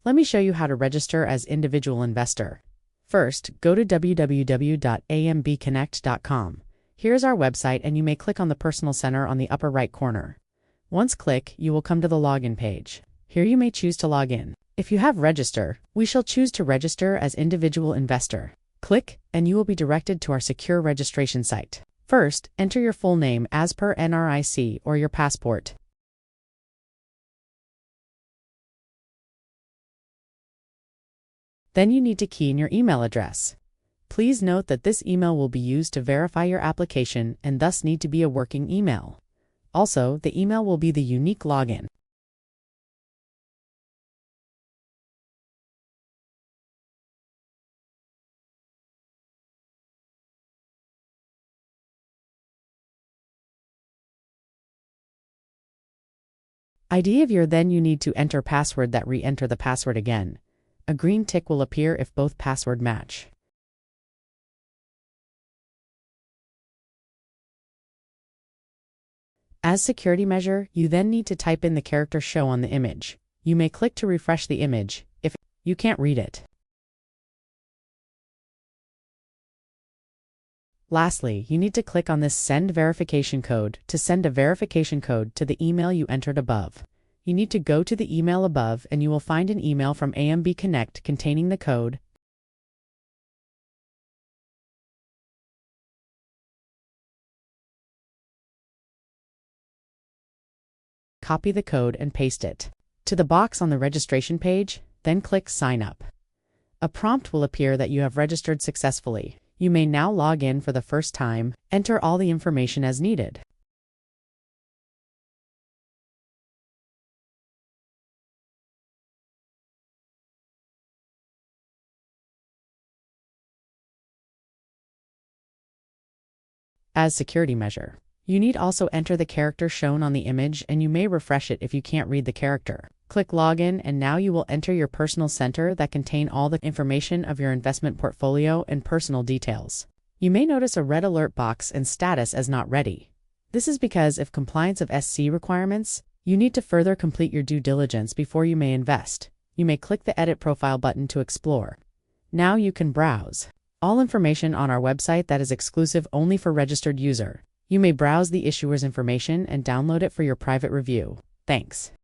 Let me show you how to register as individual investor. First, go to www.ambconnect.com. Here's our website, and you may click on the Personal Center on the upper right corner. Once click, you will come to the login page. Here you may choose to log in. If you have register, we shall choose to register as individual investor. Click, and you will be directed to our secure registration site. First, enter your full name as per NRIC or your passport. Then you need to key in your email address. Please note that this email will be used to verify your application and thus need to be a working email. Also, the email will be the unique login. ID of your then you need to enter password that re-enter the password again. A green tick will appear if both password match. As security measure, you then need to type in the character shown on the image. You may click to refresh the image if you can't read it. Lastly, you need to click on this Send Verification Code to send a verification code to the email you entered above. You need to go to the email above and you will find an email from AMB Connect containing the code. Copy the code and paste it to the box on the registration page, then click Sign Up. A prompt will appear that you have registered successfully. You may now log in for the first time. Enter all the information as needed. As security measure, you need also enter the character shown on the image, and you may refresh it if you can't read the character. Click Login, and now you will enter your personal center that contain all the information of your investment portfolio and personal details. You may notice a red alert box and status as not ready. This is because if compliance of SC requirements, you need to further complete your due diligence before you may invest. You may click the Edit Profile button to explore. Now you can browse all information on our website that is exclusive only for registered user. You may browse the issuer's information and download it for your private review. Thanks.